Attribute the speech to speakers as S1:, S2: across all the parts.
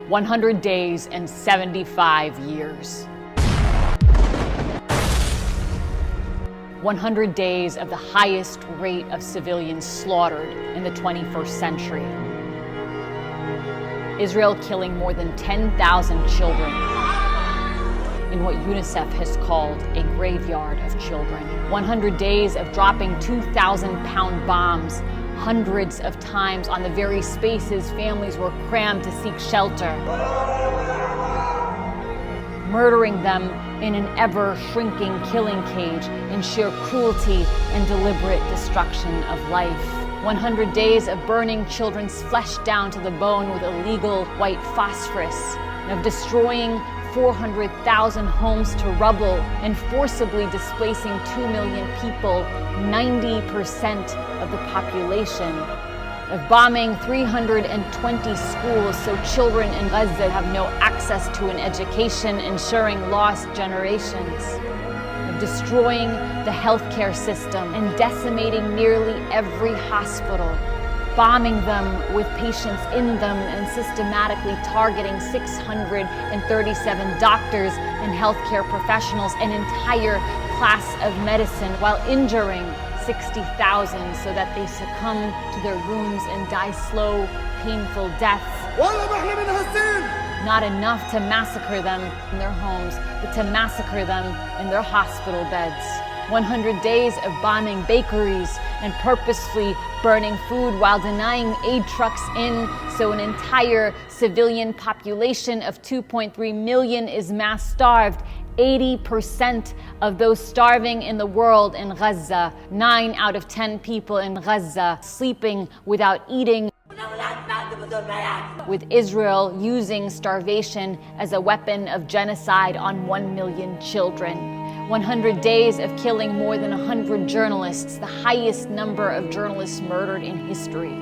S1: 100 days and 75 years. 100 days of the highest rate of civilians slaughtered in the 21st century. Israel killing more than 10,000 children in what UNICEF has called a graveyard of children. 100 days of dropping 2,000-pound bombs hundreds of times on the very spaces families were crammed to seek shelter, murdering them in an ever-shrinking killing cage in sheer cruelty and deliberate destruction of life. 100 days of burning children's flesh down to the bone with illegal white phosphorus, and of destroying 400,000 homes to rubble and forcibly displacing 2 million people, 90% of the population, of bombing 320 schools so children in Gaza have no access to an education, ensuring lost generations, of destroying the healthcare system and decimating nearly every hospital, bombing them with patients in them and systematically targeting 637 doctors and healthcare professionals, an entire class of medicine, while injuring 60,000 so that they succumb to their wounds and die slow, painful deaths. Not enough to massacre them in their homes, but to massacre them in their hospital beds. 100 days of bombing bakeries and purposefully burning food while denying aid trucks in, so an entire civilian population of 2.3 million is mass starved. 80% of those starving in the world in Gaza, 9 out of 10 people in Gaza sleeping without eating, with Israel using starvation as a weapon of genocide on 1 million children. 100 days of killing more than 100 journalists, the highest number of journalists murdered in history.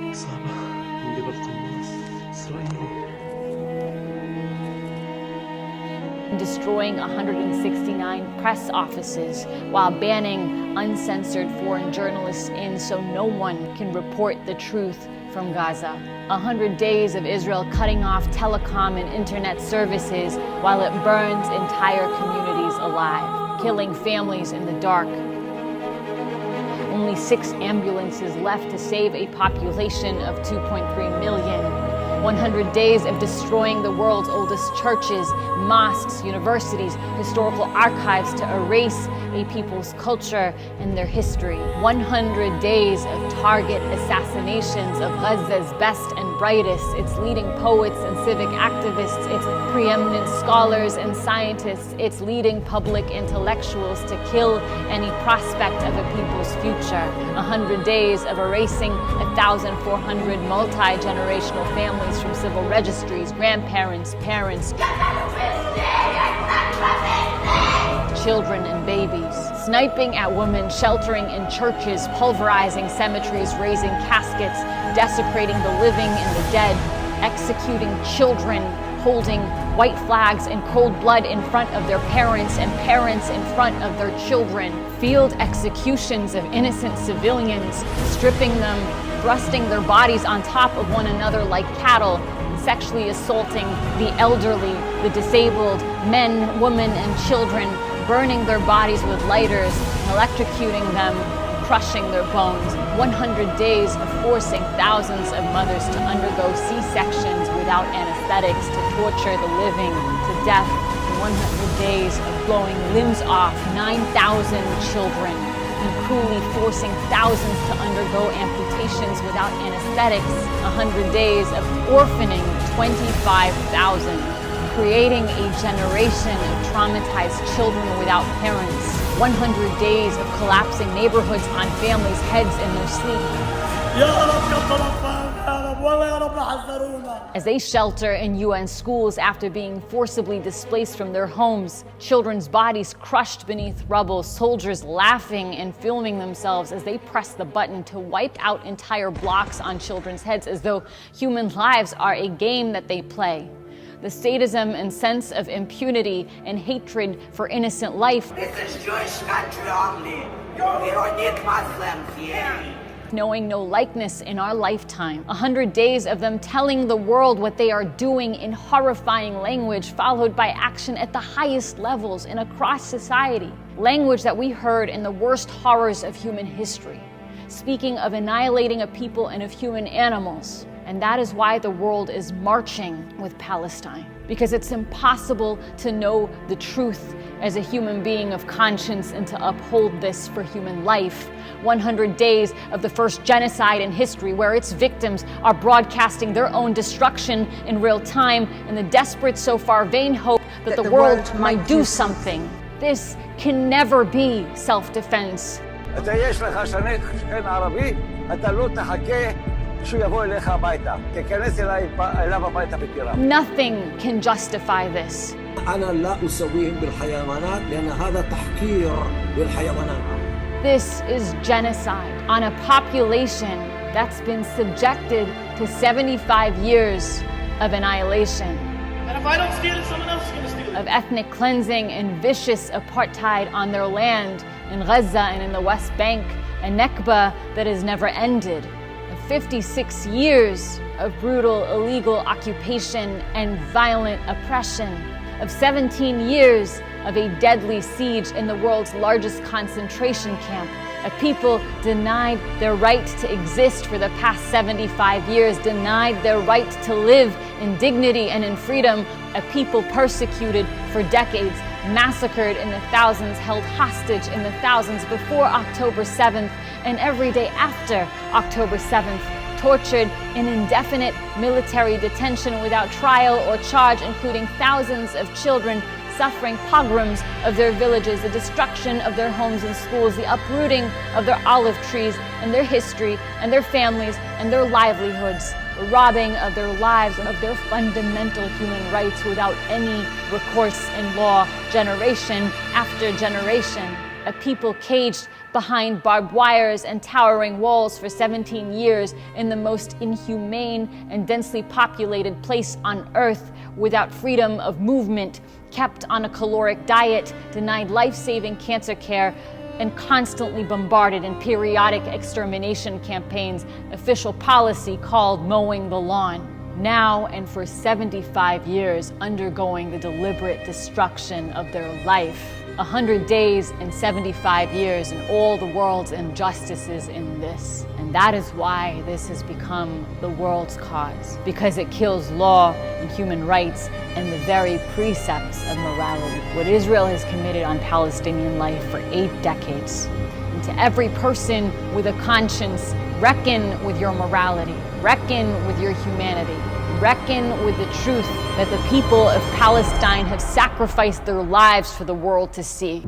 S1: Destroying 169 press offices while banning uncensored foreign journalists in so no one can report the truth from Gaza. 100 days of Israel cutting off telecom and internet services while it burns entire communities alive, killing families in the dark. Only 6 ambulances left to save a population of 2.3 million. 100 days of destroying the world's oldest churches, mosques, universities, historical archives to erase a people's culture and their history. 100 days of target assassinations of Gaza's best and brightest, its leading poets and civic activists, its preeminent scholars and scientists, its leading public intellectuals, to kill any prospect of a people's future. 100 days of erasing 1,400 multi-generational families from civil registries, grandparents, parents, children and babies, sniping at women sheltering in churches, pulverizing cemeteries, raising caskets, desecrating the living and the dead, executing children, holding white flags in cold blood in front of their parents and parents in front of their children, field executions of innocent civilians, stripping them, thrusting their bodies on top of one another like cattle, sexually assaulting the elderly, the disabled, men, women, and children, burning their bodies with lighters, electrocuting them, crushing their bones. 100 days of forcing thousands of mothers to undergo C-sections without anesthetics, to torture the living to death. 100 days of blowing limbs off 9,000 children, and cruelly forcing thousands to undergo amputations without anesthetics. 100 days of orphaning 25,000, creating a generation of traumatized children without parents. 100 days of collapsing neighborhoods on families' heads in their sleep, as they shelter in UN schools after being forcibly displaced from their homes, children's bodies crushed beneath rubble, soldiers laughing and filming themselves as they press the button to wipe out entire blocks on children's heads as though human lives are a game that they play. The sadism and sense of impunity and hatred for innocent life.
S2: This is Jewish country only. We don't need Muslims here.
S1: like knowing no likeness in our lifetime. 100 days of them telling the world what they are doing in horrifying language, followed by action at the highest levels and across society. Language that we heard in the worst horrors of human history, speaking of annihilating a people and of human animals. And that is why the world is marching with Palestine, because it's impossible to know the truth as a human being of conscience and to uphold this for human life. 100 days of the first genocide in history, where its victims are broadcasting their own destruction in real time in the desperate, so far vain hope that the world might do something. This can never be self-defense. Nothing can justify this. This is genocide on a population that's been subjected to 75 years of annihilation.
S2: And if I don't steal it, someone else is going to steal it.
S1: Of ethnic cleansing and vicious apartheid on their land in Gaza and in the West Bank, a Nakba that has never ended. 56 years of brutal illegal occupation and violent oppression, of 17 years of a deadly siege in the world's largest concentration camp, a people denied their right to exist for the past 75 years, denied their right to live in dignity and in freedom, a people persecuted for decades, massacred in the thousands, held hostage in the thousands before October 7th and every day after October 7th, tortured in indefinite military detention without trial or charge, including thousands of children suffering pogroms of their villages, the destruction of their homes and schools, the uprooting of their olive trees and their history and their families and their livelihoods, the robbing of their lives and of their fundamental human rights without any recourse in law, generation after generation. A people caged behind barbed wires and towering walls for 17 years in the most inhumane and densely populated place on earth, without freedom of movement, kept on a caloric diet, denied life-saving cancer care, and constantly bombarded in periodic extermination campaigns, official policy called mowing the lawn. Now and for 75 years undergoing the deliberate destruction of their life. 100 days and 75 years and all the world's injustices in this. And that is why this has become the world's cause, because it kills law and human rights and the very precepts of morality. What Israel has committed on Palestinian life for 8 decades. And to every person with a conscience, reckon with your morality, reckon with your humanity. Reckon with the truth that the people of Palestine have sacrificed their lives for the world to see.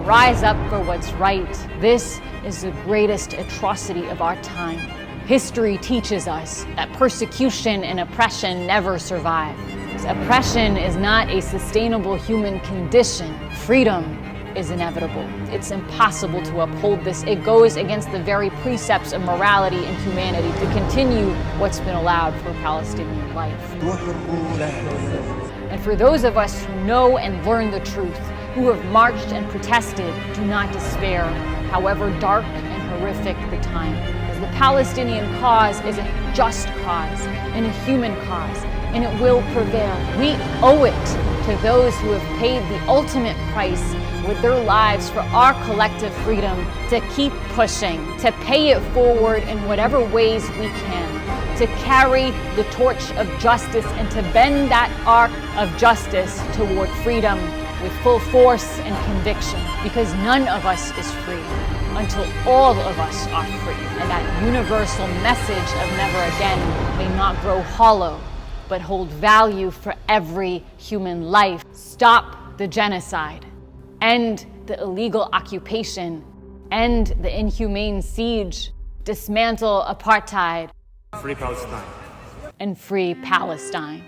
S1: Rise up for what's right. This is the greatest atrocity of our time. History teaches us that persecution and oppression never survive. Oppression is not a sustainable human condition. Freedom is inevitable. It's impossible to uphold this. It goes against the very precepts of morality and humanity to continue what's been allowed for Palestinian life. And for those of us who know and learn the truth, who have marched and protested, do not despair, however dark and horrific the time. As the Palestinian cause is a just cause and a human cause, and it will prevail. We owe it to those who have paid the ultimate price with their lives for our collective freedom to keep pushing, to pay it forward in whatever ways we can, to carry the torch of justice and to bend that arc of justice toward freedom with full force and conviction, because none of us is free until all of us are free, and that universal message of never again may not grow hollow, but hold value for every human life. Stop the genocide. End the illegal occupation, end the inhumane siege, dismantle apartheid.
S2: Free Palestine.
S1: And free Palestine.